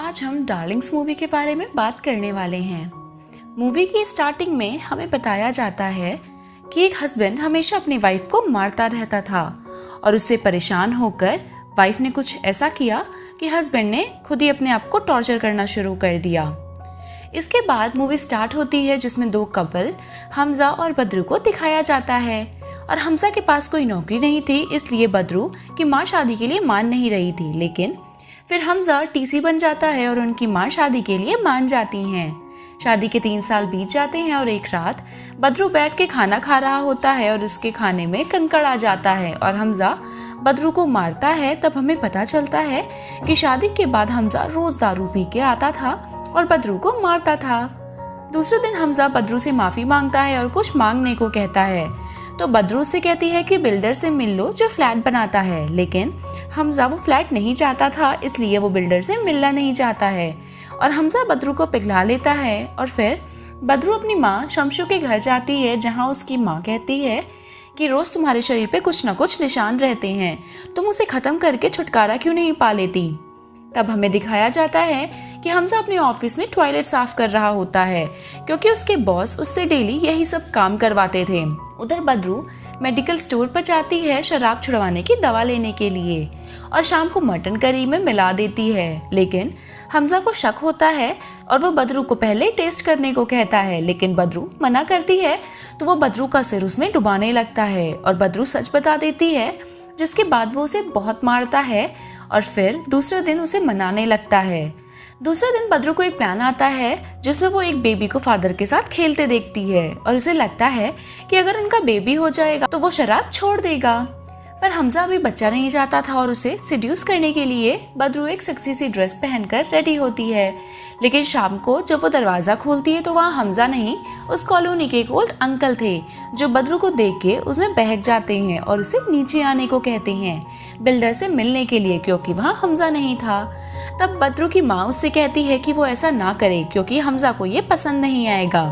आज हम Darling's movie के बारे में बात करने वाले हैं। मूवी की स्टार्टिंग में हमें बताया जाता है कि एक हस्बैंड हमेशा अपनी वाइफ को मारता रहता था और उससे परेशान होकर वाइफ ने कुछ ऐसा किया कि हस्बैंड ने खुद ही अपने आप को टॉर्चर करना शुरू कर दिया। इसके बाद मूवी स्टार्ट होती है जिसमें दो कपल हमजा और बद्रू को दिखाया जाता है और हमजा के पास कोई नौकरी नहीं थी, इसलिए बद्रू की माँ शादी के लिए मान नहीं रही थी। लेकिन फिर हमजा टीसी बन जाता है और उनकी माँ शादी के लिए मान जाती हैं। शादी के 3 साल बीत जाते हैं और एक रात बद्रू बैठ के खाना खा रहा होता है और उसके खाने में कंकड़ आ जाता है और हमजा बद्रू को मारता है। तब हमें पता चलता है कि शादी के बाद हमजा रोज दारू पी के आता था और बद्रू को मारता था। दूसरे दिन हमजा बद्रू से माफी मांगता है और कुछ मांगने को कहता है, तो बद्रू से कहती है कि बिल्डर से मिल लो जो फ्लैट बनाता है। लेकिन हमजा वो फ्लैट नहीं चाहता था, इसलिए वो बिल्डर से मिलना नहीं चाहता है और हमजा बद्रू को पिघला लेता है। और फिर बद्रू अपनी माँ शमशू के घर जाती है, जहाँ उसकी माँ कहती है कि रोज तुम्हारे शरीर पे कुछ न कुछ निशान रहते हैं, तुम उसे खत्म करके छुटकारा क्यों नहीं पा लेती। तब हमें दिखाया जाता है कि हमजा अपने ऑफिस में टॉयलेट साफ कर रहा होता है, क्योंकि उसके बॉस उससे डेली यही सब काम करवाते थे। उधर बद्रू मेडिकल स्टोर पर जाती है शराब छुड़वाने की दवा लेने के लिए और शाम को मटन करी में मिला देती है। लेकिन हमजा को शक होता है और वो बद्रू को पहले टेस्ट करने को कहता है, लेकिन बद्रू मना करती है तो वो बद्रू का सिर उसमें डुबाने लगता है और बद्रू सच बता देती है, जिसके बाद वो उसे बहुत मारता है और फिर दूसरे दिन उसे मनाने लगता है। दूसरे दिन बद्रू को एक प्लान आता है जिसमें वो एक बेबी को फादर के साथ खेलते देखती है और उसे लगता है कि अगर उनका बेबी हो जाएगा तो वो शराब छोड़ देगा। पर हमजा अभी बच्चा नहीं चाहता था और उसे सिड्यूस करने के लिए बद्रू एक सेक्सी सी ड्रेस पहनकर रेडी होती है। लेकिन शाम को जब वो दरवाजा खोलती है तो वहाँ हमजा नहीं, उस कॉलोनी के एक ओल्ड अंकल थे जो बद्रू को देख के उसमें बहक जाते हैं और उसे नीचे आने को कहते हैं बिल्डर से मिलने के लिए, क्योंकि वहाँ हमजा नहीं था। तब बद्रू की माँ उससे कहती है कि वो ऐसा ना करे क्योंकि हमजा को ये पसंद नहीं आएगा।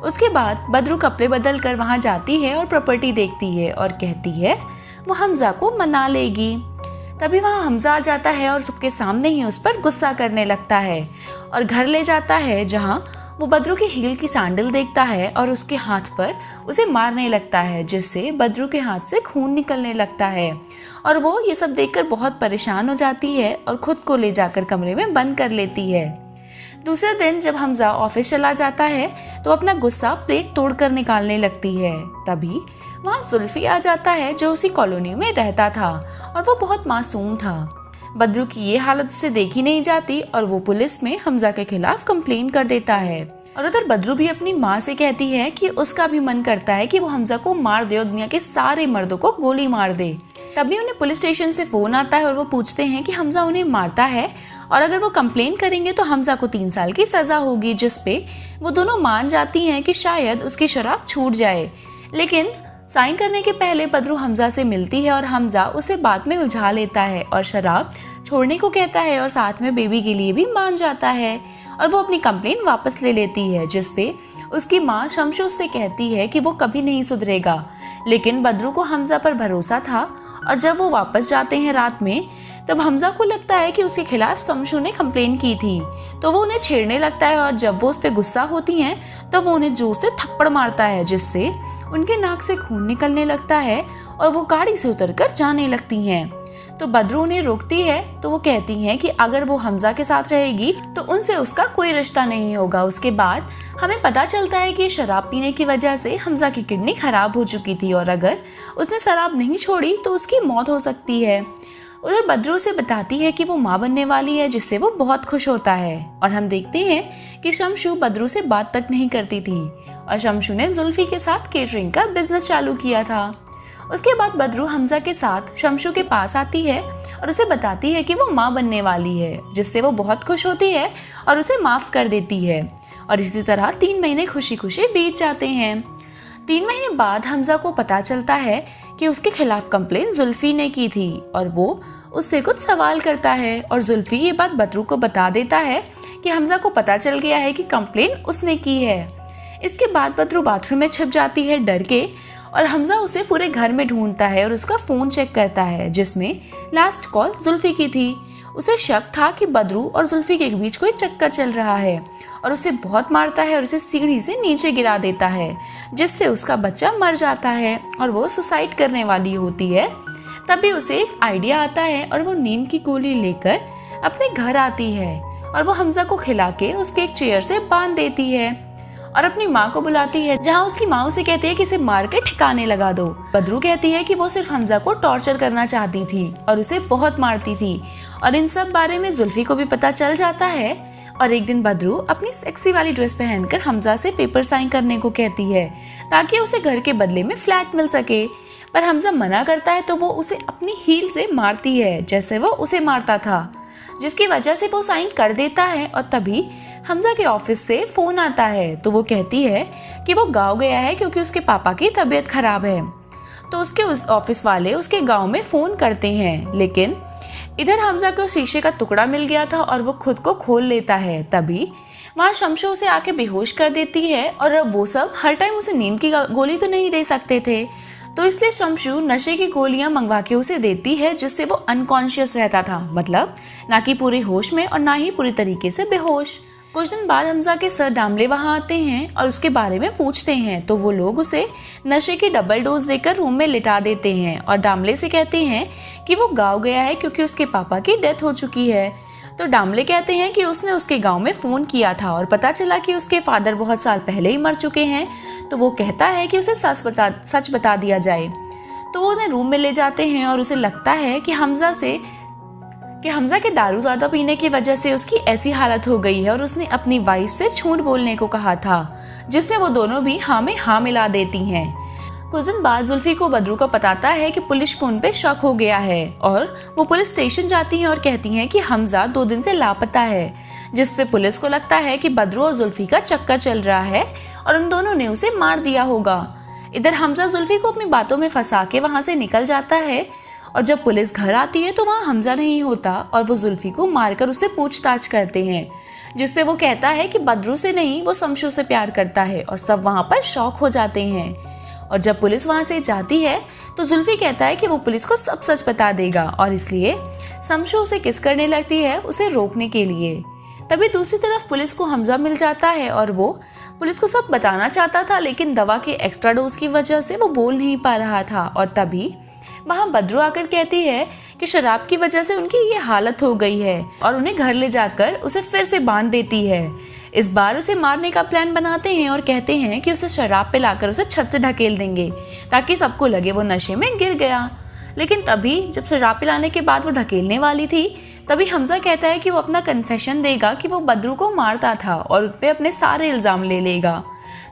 उसके बाद बद्रू कपड़े बदल कर वहाँ जाती है और प्रॉपर्टी देखती है और कहती है वो हमजा को मना लेगी। तभी वहाँ हमजा आ जाता है और सबके सामने ही उस पर गुस्सा करने लगता है और घर ले जाता है, जहाँ वो बद्रू की हील की सैंडल देखता है और उसके हाथ पर उसे मारने लगता है, जिससे बद्रू के हाथ से खून निकलने लगता है और वो ये सब देखकर बहुत परेशान हो जाती है और खुद को ले जाकर कमरे में बंद कर लेती है। दूसरे दिन जब हमजा ऑफिस चला जाता है तो अपना गुस्सा प्लेट तोड़कर निकालने लगती है। तभी वहाँ जुल्फी आ जाता है जो उसी कॉलोनी में रहता था और वो बहुत मासूम था। बद्रू की ये हालत उसे देखी नहीं जाती और वो पुलिस में हमजा के खिलाफ कंप्लेन कर देता है। और उधर बद्रू भी अपनी माँ से कहती है कि उसका भी मन करता है कि वो हमजा को मार दे और दुनिया के सारे मर्दों को गोली मार दे। तभी उन्हें पुलिस स्टेशन से फोन आता है और वो पूछते हैं कि हमजा उन्हें मारता है और अगर वो कंप्लेन करेंगे तो हमजा को 3 साल की सजा होगी, जिसपे वो दोनों मान जाती हैं कि शायद उसकी शराब छूट जाए। लेकिन साइन करने के पहले बद्रू हमजा से मिलती है और हमजा उसे बात में उलझा लेता है और शराब छोड़ने को कहता है और साथ में बेबी के लिए भी मान जाता है और वो अपनी कंप्लेन वापस ले लेती है, जिसपे उसकी माँ शमशू उससे कहती है कि वो कभी नहीं सुधरेगा। लेकिन बद्रू को हमजा पर भरोसा था और जब वो वापस जाते हैं रात में, तब हमजा को लगता है कि उसके खिलाफ शमशू ने कंप्लेन की थी, तो वो उन्हें छेड़ने लगता है और जब वो उस पर गुस्सा होती हैं तब वो उन्हें जोर से थप्पड़ मारता है, जिससे उनके नाक से खून निकलने लगता है और वो गाड़ी से उतरकर जाने लगती हैं। तो बद्रू उन्हें रोकती है तो वो कहती हैं कि अगर वो हमजा के साथ रहेगी तो उनसे उसका कोई रिश्ता नहीं होगा। उसके बाद हमें पता चलता है कि शराब पीने की वजह से हमजा की किडनी खराब हो चुकी थी और अगर उसने शराब नहीं छोड़ी तो उसकी मौत हो सकती है। उधर बद्रू उसे बताती है कि वो माँ बनने वाली है, जिससे वो बहुत खुश होता है और हम देखते हैं कि शमशू बद्रू से बात तक नहीं करती थी और शमशू ने जुल्फी के साथ केटरिंग का बिजनेस चालू किया था। उसके बाद बद्रू हमजा के साथ शमशू के पास आती है और उसे बताती है कि वो माँ बनने वाली है, जिससे वो बहुत खुश होती है और उसे माफ कर देती है। और इसी तरह 3 महीने खुशी खुशी बीत जाते हैं। 3 महीने बाद हमजा को पता चलता है कि उसके खिलाफ कंप्लेन जुल्फी ने की थी और वो उससे कुछ सवाल करता है और जुल्फी ये बात बद्रू को बता देता है कि हमजा को पता चल गया है कि कंप्लेन उसने की है। इसके बाद बद्रू बाथरूम में छिप जाती है डर के और हमजा उसे पूरे घर में ढूंढता है और उसका फोन चेक करता है, जिसमें लास्ट कॉल जुल्फी की थी। उसे शक था कि बदरू और जुल्फी के बीच कोई चक्कर चल रहा है और उसे बहुत मारता है और उसे सीढ़ी से नीचे गिरा देता है, जिससे उसका बच्चा मर जाता है और वो सुसाइड करने वाली होती है। तभी उसे एक आइडिया आता है और वो नींद की गोली लेकर अपने घर आती है और वो हमजा को खिला के उसके एक चेयर से बांध देती है और अपनी माँ को बुलाती है, जहाँ उसकी माँ उसे कहती है कि इसे मार के ठिकाने लगा दो। बदरू कहती है कि वो सिर्फ हमजा को टॉर्चर करना चाहती थी और उसे बहुत मारती थी और इन सब बारे में जुल्फी को भी पता चल जाता है। और एक दिन बदरू अपनी सेक्सी वाली ड्रेस पहनकर हमजा से पेपर साइन करने को कहती है ताकि उसे घर के बदले में फ्लैट मिल सके, पर हमजा मना करता है तो वो उसे अपनी हील से मारती है जैसे वो उसे मारता था, जिसकी वजह से वो साइन कर देता है। और तभी हमजा के ऑफिस से फोन आता है तो वो कहती है कि वो गांव गया है क्योंकि उसके पापा की तबीयत खराब है। तो उसके ऑफिस वाले उसके गांव में फोन करते हैं, लेकिन इधर हमजा को शीशे का टुकड़ा मिल गया था और वो खुद को खोल लेता है। तभी वहाँ शमशू उसे आके बेहोश कर देती है और अब वो सब हर टाइम उसे नींद की गोली तो नहीं दे सकते थे, तो इसलिए शमशू नशे की गोलियां मंगवा के उसे देती है जिससे वो अनकॉन्शियस रहता था, मतलब ना कि पूरे होश में और ना ही पूरी तरीके से बेहोश। कुछ दिन बाद हमजा के सर दामले वहां आते हैं और उसके बारे में पूछते हैं तो वो लोग उसे नशे की डबल डोज देकर रूम में लिटा देते हैं और दामले से कहते हैं कि वो गाँव गया है क्योंकि उसके पापा की डेथ हो चुकी है। तो दामले कहते हैं कि उसने उसके गांव में फोन किया था और पता चला कि उसके फादर बहुत साल पहले ही मर चुके हैं, तो वो कहता है कि उसे सच बता दिया जाए। तो वो उन्हें रूम में ले जाते हैं और उसे लगता है कि हमजा के दारू ज्यादा पीने की वजह से उसकी ऐसी हालत हो गई है और उसने अपनी वाइफ से झूठ बोलने को कहा था, जिसमें वो दोनों भी हाँ में हाँ मिला देती हैं। कुछ दिन बाद जुल्फी को बदरू को बताता है कि पुलिस को उन पे शक हो गया है और वो पुलिस स्टेशन जाती हैं और कहती हैं कि हमजा 2 दिन से लापता है, जिस पे पुलिस को लगता है कि बदरू और जुल्फी का चक्कर चल रहा है और उन दोनों ने उसे मार दिया होगा। इधर हमजा जुल्फी को अपनी बातों में फंसा के वहां से निकल जाता है और जब पुलिस घर आती है तो वहाँ हमजा नहीं होता और वो जुल्फी को मारकर उससे पूछताछ करते हैं, जिसपे वो कहता है कि बदरू से नहीं वो शमशू से प्यार करता है और सब वहाँ पर शॉक हो जाते हैं। और जब पुलिस वहां से जाती है तो जुल्फी कहता है कि वो पुलिस को सब सच बता देगा और इसलिए शमशू उसे किस करने लगती है उसे रोकने के लिए। तभी दूसरी तरफ पुलिस को हमजा मिल जाता है और वो पुलिस को सब बताना चाहता था, लेकिन दवा के एक्स्ट्रा डोज की वजह से वो बोल नहीं पा रहा था। और तभी वहाँ बदरू आकर कहती है कि शराब की वजह से उनकी ये हालत हो गई है और उन्हें घर ले जाकर उसे फिर से बांध देती है। इस बार उसे मारने का प्लान बनाते हैं और कहते हैं कि उसे शराब पिलाकर उसे छत से ढकेल देंगे ताकि सबको लगे वो नशे में गिर गया। लेकिन तभी जब शराब पिलाने के बाद वो ढकेलने वाली थी, तभी हमजा कहता है कि वो अपना कन्फेशन देगा कि वो बदरू को मारता था और उस पे अपने सारे इल्जाम ले लेगा।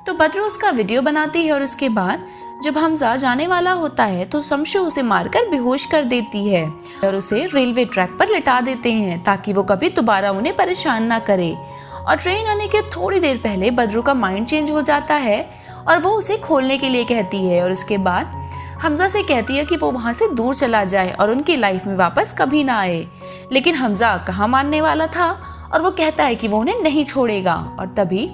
तो बदरू उसका वीडियो बनाती है और उसके बाद जब हमजा जाने वाला होता है तो शमशू उसे मारकर बेहोश कर देती है और उसे रेलवे ट्रैक पर लिटा देते हैं ताकि वो कभी दोबारा उन्हें परेशान ना करे। और ट्रेन आने के थोड़ी देर पहले बदरू का माइंड चेंज हो जाता है और वो उसे खोलने के लिए कहती है और उसके बाद हमजा से कहती है कि वो वहाँ से दूर चला जाए और उनकी लाइफ में वापस कभी ना आए। लेकिन हमजा कहाँ मानने वाला था और वो कहता है कि वो उन्हें नहीं छोड़ेगा। और तभी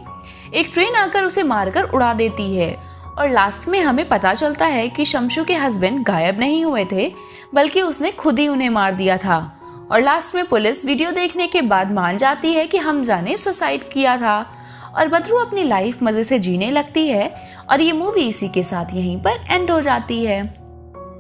एक ट्रेन आकर उसे मारकर उड़ा देती है और लास्ट में हमें पता चलता है कि शमशू के हस्बैंड गायब नहीं हुए थे, बल्कि उसने खुद ही उन्हें मार दिया था। और लास्ट में पुलिस वीडियो देखने के बाद मान जाती है कि हमजा ने सुसाइड किया था और बदरू अपनी लाइफ मजे से जीने लगती है। और ये मूवी इसी के साथ यहीं पर एंड हो जाती है।